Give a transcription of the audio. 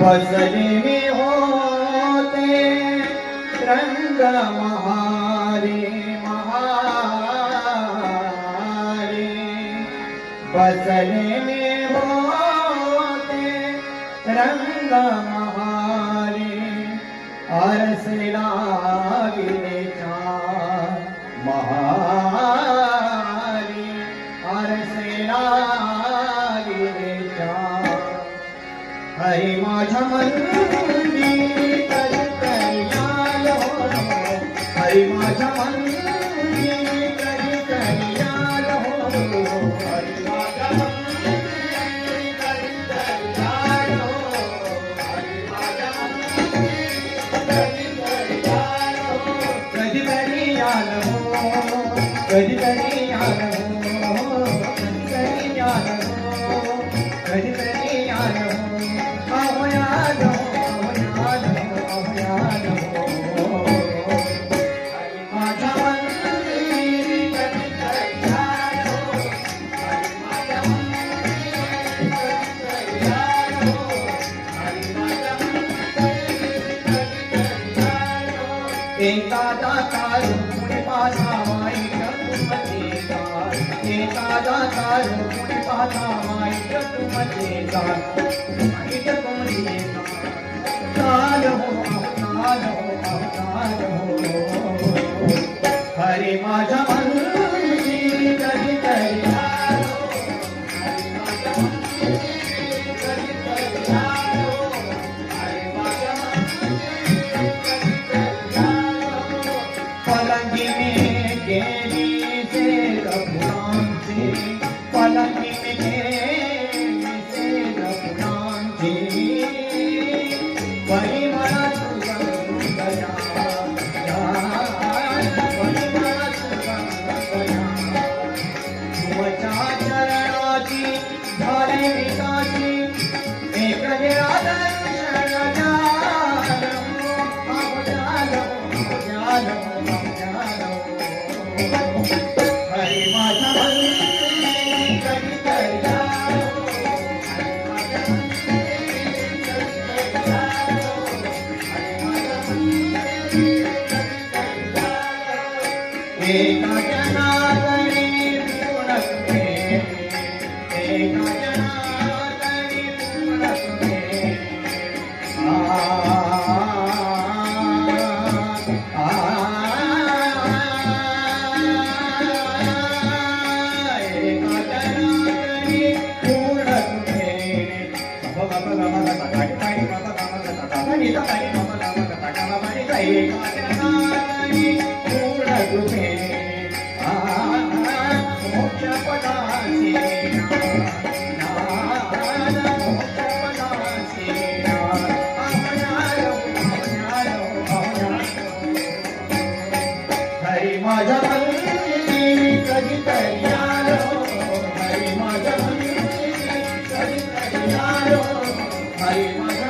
बसले में होते रंग महारे महारे, बसले में होते रंग महारे, अरस लागिले चार महारे, अरस लागिले चार। हरे माझा मंदिर करियाल हो, हरे माझा मंदिर करियाल हो, हरे माझा मंदिर करियाल हो, हरे माझा मंदिर करियाल हो, कधी करियाल हो, कधी करियाल हो, कधी करियाल हो, कधी करियाल हो। एका दाता रुक्मिणी पासा वाईट तुमचेदार, एका दाता रुक्मिणी पासा वाईट तुमचेदार, वाईट तुमचेदार। काल हो अवतार हो अवतार हो, हरे माझा मंदिर कधी करियाल हो, हरे माझा मंदिर कधी करियाल हो, हरे माझा मंदिर कधी करियाल हो। पलंगी में गेली से रघुनाथी, पलंगी में गेली से रघुनाथी, परिमळ सुगंध गया, परिमळ सुगंध गया। तुमच्या चरणाची झाले विकासी, एक निरादर्शन ज्ञान हो, अवजान हो, अवजान हो, अवजान हो। हरे माझा मंदिर कधी करियाल हो, हरे माझा मंदिर कधी करियाल हो, हरे माझा मंदिर कधी करियाल हो। एका जनार्दनी पूर्ण तुझे, एका जनार्दनी पूर्ण तुझे, एका जनार्दनी पूर्ण तुझे। एका जनार्दनी पूर्ण तुझे, मोक्ष पदासी मोक्ष पदासी, अवजान हो, अवजान हो, अवजान हो। हरे माझा मंदिर कधी करियाल हो, हरे माझा मंदिर कधी करियाल हो, हरे माझा